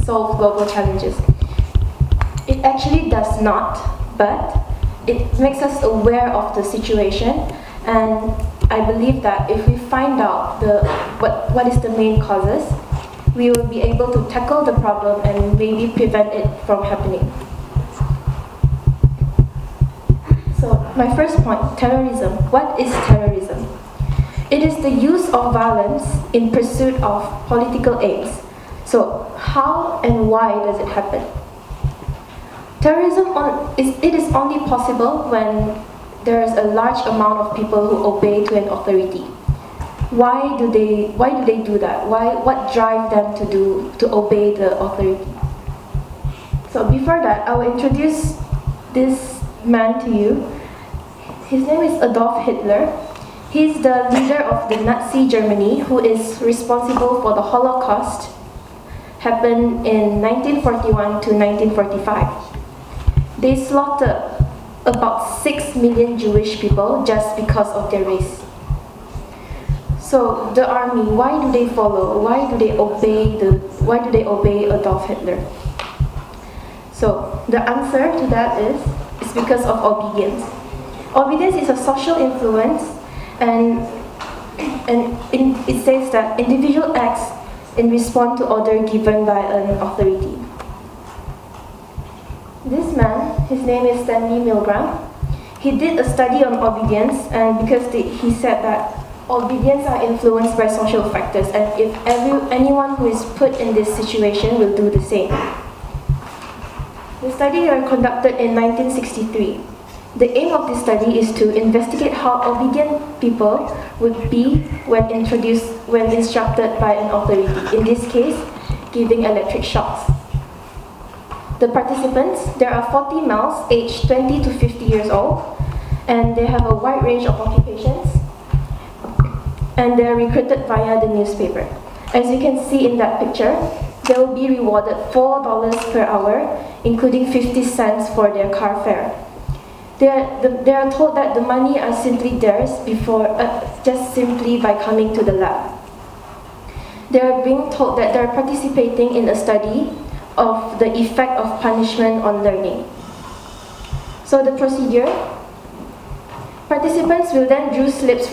solve global challenges. It actually does not, but it makes us aware of the situation, and I believe that if we find out what is the main causes, we will be able to tackle the problem and maybe prevent it from happening. So my first point, terrorism. What is terrorism? It is the use of violence in pursuit of political aims. So how and why does it happen? Terrorism it is only possible when there is a large amount of people who obey to an authority. Why do they do that? What drives them to obey the authority? So before that, I will introduce this man to you. His name is Adolf Hitler. He's the leader of the Nazi Germany, who is responsible for the Holocaust, happened in 1941 to 1945. They slaughtered about 6 million Jewish people just because of their race. So the army, why do they follow? Why do they obey Adolf Hitler? So the answer to that is because of obedience. Obedience is a social influence, and it says that individual acts in response to order given by an authority. This man, his name is Stanley Milgram. He did a study on obedience, and because he said that obedience are influenced by social factors, and if anyone who is put in this situation will do the same. The study was conducted in 1963. The aim of this study is to investigate how obedient people would be when instructed by an authority, in this case, giving electric shocks. The participants, there are 40 males aged 20 to 50 years old, and they have a wide range of occupations, and they are recruited via the newspaper. As you can see in that picture, they will be rewarded $4 per hour, including 50 cents for their car fare. They are told that the money are simply theirs just simply by coming to the lab. They are being told that they are participating in a study of the effect of punishment on learning. So the procedure, participants will then draw slips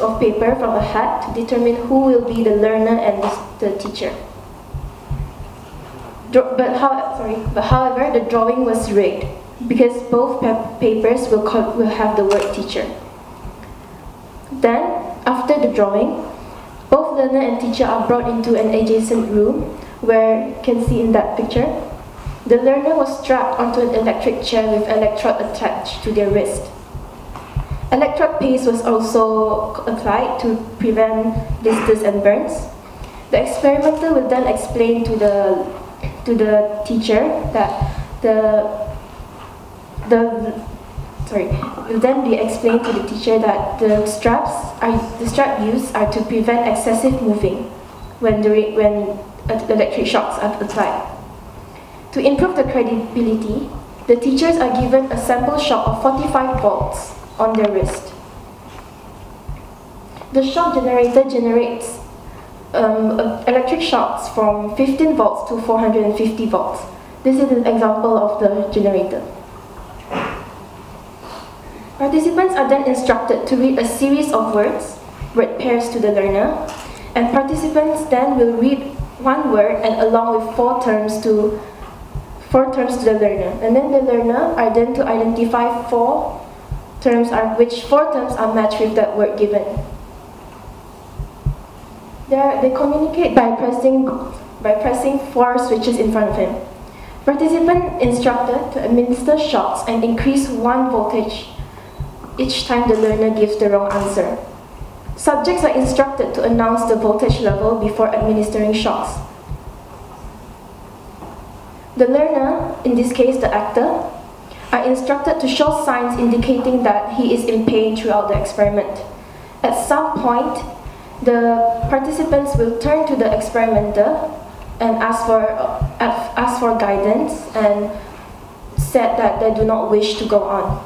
of paper from a hat to determine who will be the learner and the teacher. But however, the drawing was rigged, because both papers will have the word teacher. Then, after the drawing, both learner and teacher are brought into an adjacent room where you can see in that picture, the learner was strapped onto an electric chair with electrode attached to their wrist. Electrode paste was also applied to prevent blisters and burns. The experimenter will then explain to the teacher that will then be explained to the teacher that the strap used are to prevent excessive moving when electric shocks are applied. To improve the credibility, the teachers are given a sample shock of 45 volts on their wrist. The shock generator generates electric shocks from 15 volts to 450 volts. This is an example of the generator. Participants are then instructed to read a series of word pairs to the learner, and participants then will read one word and along with four terms to the learner. And then the learner are then to identify which four terms are matched with that word given. They communicate by pressing four switches in front of him. Participant instructed to administer shocks and increase 1 voltage each time the learner gives the wrong answer. Subjects are instructed to announce the voltage level before administering shocks. The learner, in this case the actor, are instructed to show signs indicating that he is in pain throughout the experiment. At some point, the participants will turn to the experimenter and ask for guidance and said that they do not wish to go on.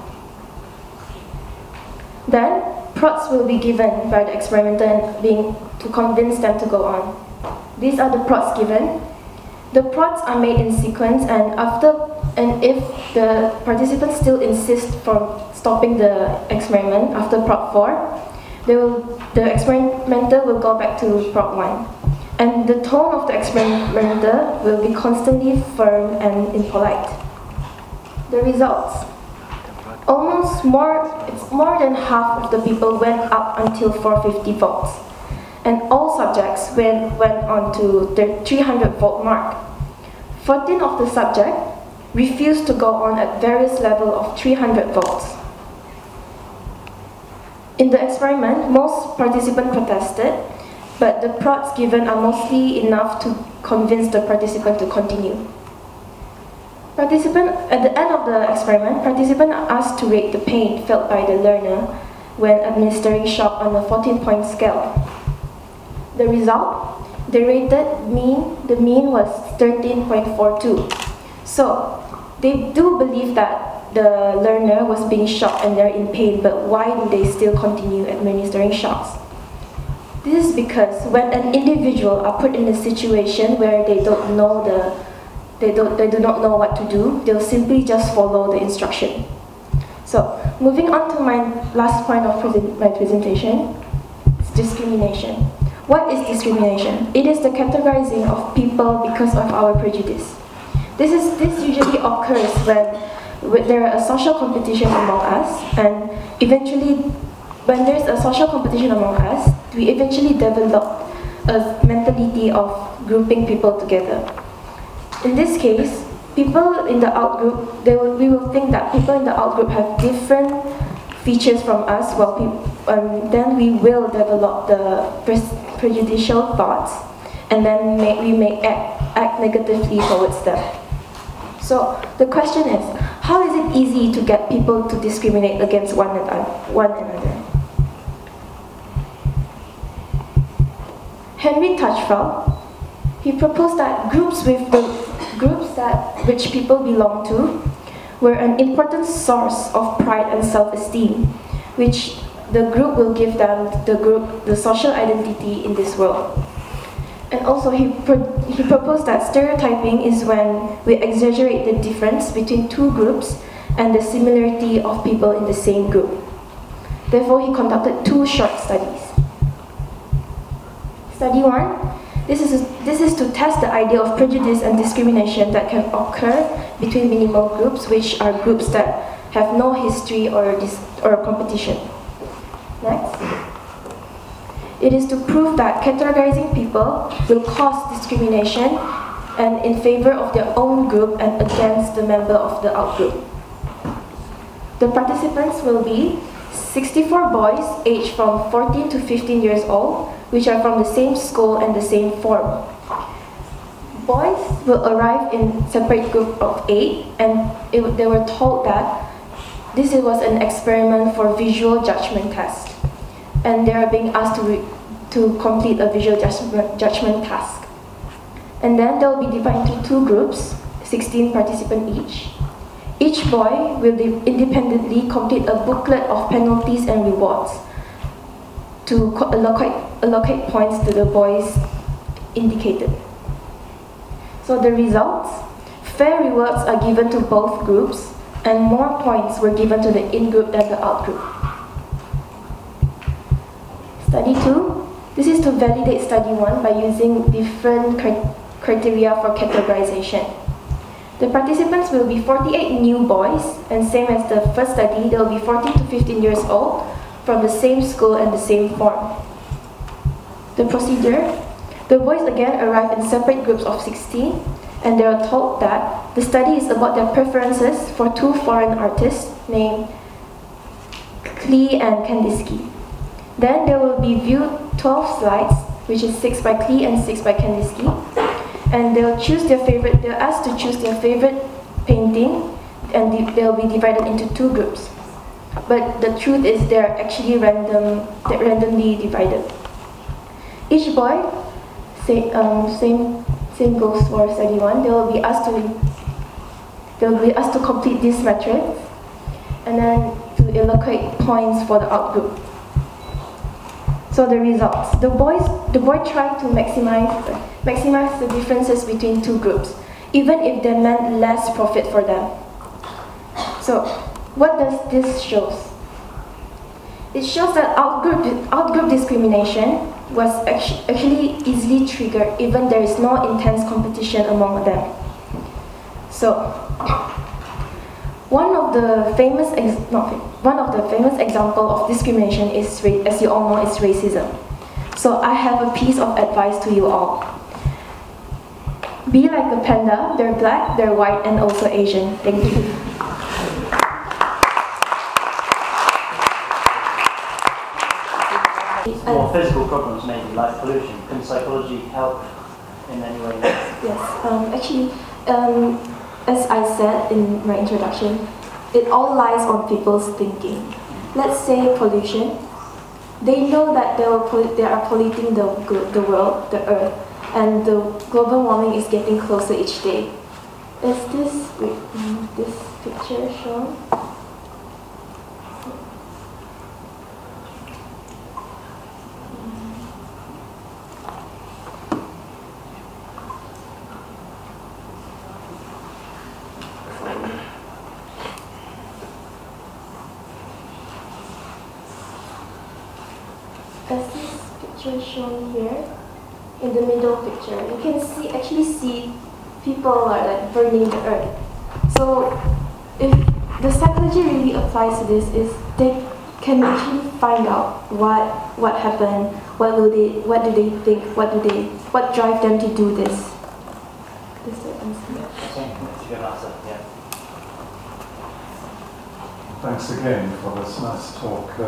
Then, prods will be given by the experimenter to convince them to go on. These are the prods given. The prods are made in sequence, and if the participants still insist for stopping the experiment after prod 4, the experimenter will go back to prod 1. And the tone of the experimenter will be constantly firm and impolite. The results. It's more than half of the people went up until 450 volts. And all subjects went on to the 300 volt mark. 14 of the subjects refused to go on at various levels of 300 volts. In the experiment, most participants protested, but the prods given are mostly enough to convince the participant to continue. At the end of the experiment, participants are asked to rate the pain felt by the learner when administering shock on a 14-point scale. The result, the mean was 13.42. So, they do believe that the learner was being shocked and they're in pain, but why do they still continue administering shocks? This is because when an individual are put in a situation where they do not know what to do, they'll simply just follow the instruction. So, moving on to my last point of my presentation, it's discrimination. What is discrimination? It is the categorizing of people because of our prejudice. This usually occurs when there is a social competition among us, and eventually, when there's a social competition among us, we eventually develop a mentality of grouping people together. In this case, people in the outgroup, we will think that people in the outgroup have different features from us, then we will develop the prejudicial thoughts, and then we may act negatively towards them. So the question is, how is it easy to get people to discriminate against one another? Henry Tajfel, he proposed that groups which people belong to were an important source of pride and self-esteem, which the group will give them the social identity in this world. And also he proposed that stereotyping is when we exaggerate the difference between two groups and the similarity of people in the same group. Therefore, he conducted 2 short studies. Study 1, this is to test the idea of prejudice and discrimination that can occur between minimal groups, which are groups that have no history or competition. Next. It is to prove that categorizing people will cause discrimination and in favor of their own group and against the member of the outgroup. The participants will be 64 boys aged from 14 to 15 years old, which are from the same school and the same form. Boys will arrive in separate group of 8, and they were told that this was an experiment for visual judgment test. And they are being asked to complete a visual judgment task. And then they will be divided into 2 groups, 16 participants each. Each boy will independently complete a booklet of penalties and rewards to allocate points to the boys indicated. So the results, fair rewards are given to both groups, and more points were given to the in-group than the out-group. Study 2, this is to validate study 1 by using different criteria for categorization. The participants will be 48 new boys, and same as the first study, they will be 14 to 15 years old, from the same school and the same form. The procedure, the boys again arrive in separate groups of 16, and they are told that the study is about their preferences for 2 foreign artists named Klee and Kandinsky. Then they will be viewed 12 slides, which is 6 by Klee and 6 by Kandinsky, and they're asked to choose their favorite painting, and they'll be divided into 2 groups. But the truth is they're actually randomly divided. Each boy, same goes for study 1. They'll be asked to complete this matrix, and then to allocate points for the outgroup. So So the results. The boy tried to maximize the differences between two groups, even if they meant less profit for them. So what does this show? It shows that outgroup discrimination was actually easily triggered even there is no intense competition among them. So one of the famous example of discrimination is, as you all know, is racism. So I have a piece of advice to you all. Be like a panda. They're black, they're white, and also Asian. Thank you. More physical problems, maybe like pollution. Can psychology help in any way? Yes, actually, as I said in my introduction, it all lies on people's thinking. Let's say pollution. They know that they are polluting the world, the earth, and the global warming is getting closer each day. Is this picture shown? As this picture shown here, in the middle picture, you can actually see people are like burning the earth. So if the psychology really applies to this, is they can actually find out what happened, what do they think, what drive them to do this. Thanks again for this nice talk.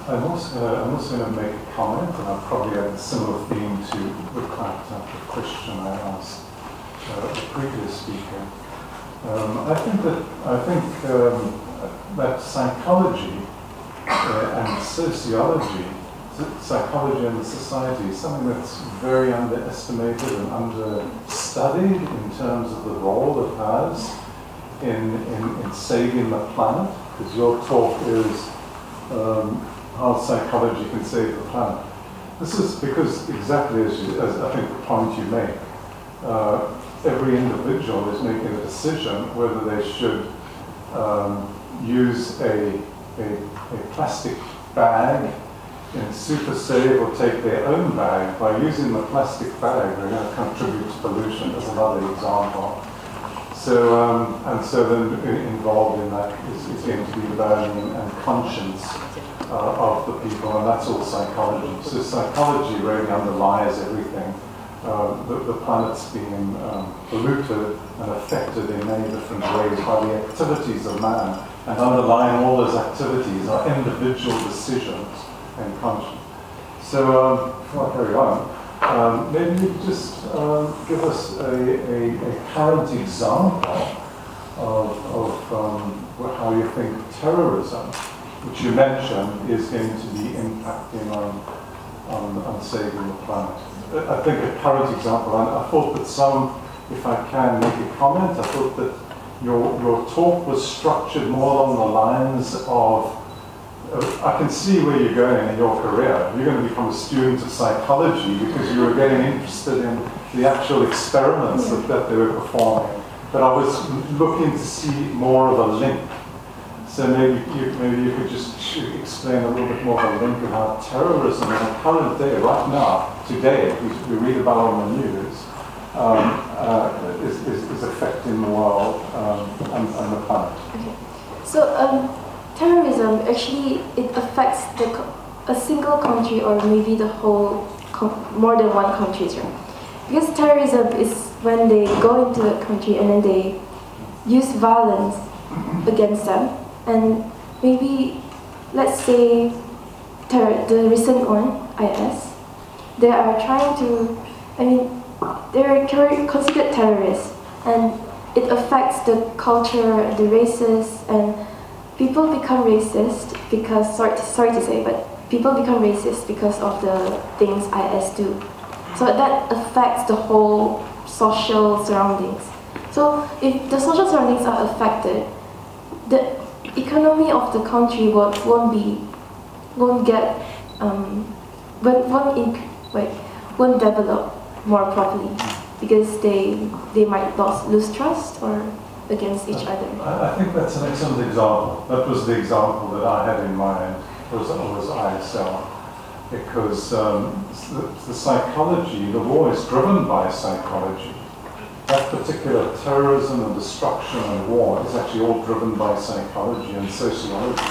I'm also going to make a comment, and I'll probably have a similar theme to the question I asked the previous speaker. I think that psychology and sociology, psychology and the society, is something that's very underestimated and understudied in terms of the role it has in saving the planet. Because your talk is how psychology can save the planet. This is because exactly as I think the point you make, every individual is making a decision whether they should use a plastic bag in Super Save or take their own bag. By using the plastic bag, they're going to contribute to pollution, as another example. So, and so then involved in that is going to be the valuing and conscience of the people, and that's all psychology. So psychology really underlies everything. The planet's being polluted and affected in many different ways by the activities of man, and underlying all those activities are individual decisions and conscience. So before I carry on, maybe you could just give us a current example of how you think terrorism, which you mentioned, is going to be impacting on saving the planet. I think a current example, and I thought that if I can make a comment, I thought that your talk was structured more along the lines of, I can see where you're going in your career. You're going to become a student of psychology because you were getting interested in the actual experiments that they were performing. But I was looking to see more of a link. So maybe you could just explain a little bit more of a link of how terrorism in the current day, right now, today, we read about on the news, is affecting the world and the planet. Okay. So terrorism, actually, it affects a single country or maybe the whole, more than one country, right? Because terrorism is when they go into a country and then they use violence against them. And maybe, let's say, the recent one, IS, they are trying to, they're considered terrorists, and it affects the culture, the races, and people become racist because, sorry to say, but people become racist because of the things IS do. So that affects the whole social surroundings. So if the social surroundings are affected, the won't develop more properly because they might lose trust or against each other. I think that's an excellent example. That was the example that I had in mind, was ISL. Because the psychology, the war is driven by psychology. That particular terrorism and destruction and war is actually all driven by psychology and sociology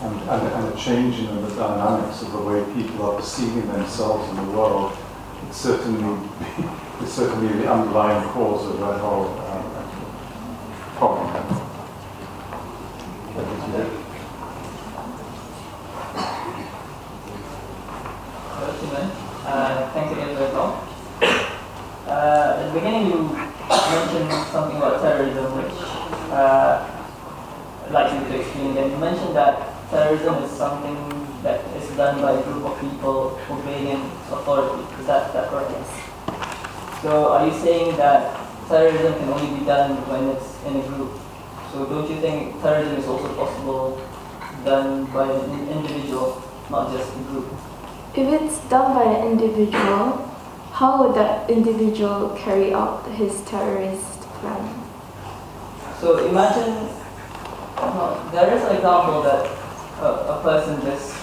and a change in the dynamics of the way people are perceiving themselves in the world. It's certainly the underlying cause of that whole problem. Thanks again for your talk. At the beginning you mentioned something about terrorism, which I'd like you to explain again. You mentioned that terrorism is something that is done by a group of people obeying authority. Is that correct? Yes. So are you saying that terrorism can only be done when it's in a group? So don't you think terrorism is also possible done by an individual, not just a group? If it's done by an individual, how would that individual carry out his terrorist plan? So imagine, there is an example that a person just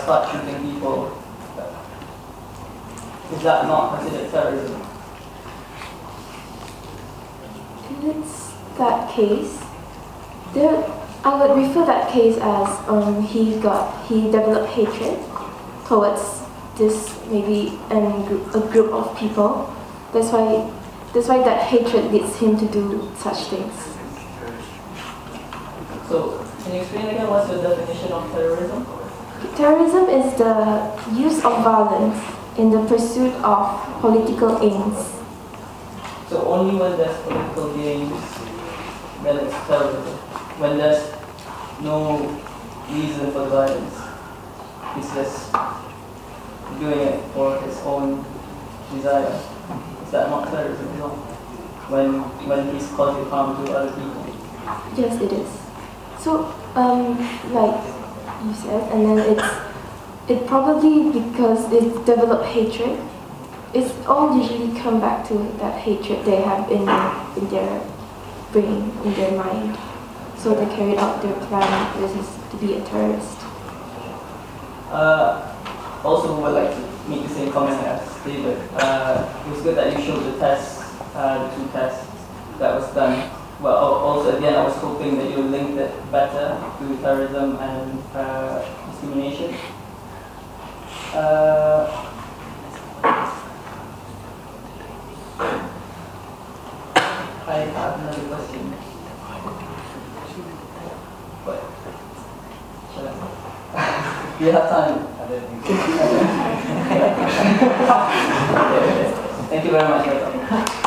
starts shooting people. Is that not considered terrorism? If it's that case, I would refer that case as he developed hatred towards this maybe a group of people. That's why that hatred leads him to do such things. So can you explain again what's your definition of terrorism? Terrorism is the use of violence in the pursuit of political aims. So only when there's political gains, then it's terrorism. When there's no reason for violence, it's just doing it for his own desire. Is that not terrorism? No. When he's causing harm to other people? Yes, it is. So, like you said, and then it probably because it developed hatred. It's all usually come back to that hatred they have in their brain, in their mind. So they carried out their plan, which is to be a terrorist. Also, would like to make the same comment as David. It was good that you showed the tests, the two tests that was done. Well, also again, I was hoping that you linked it better to terrorism and discrimination. I have another question. But do you have time? I don't think so. Thank you very much.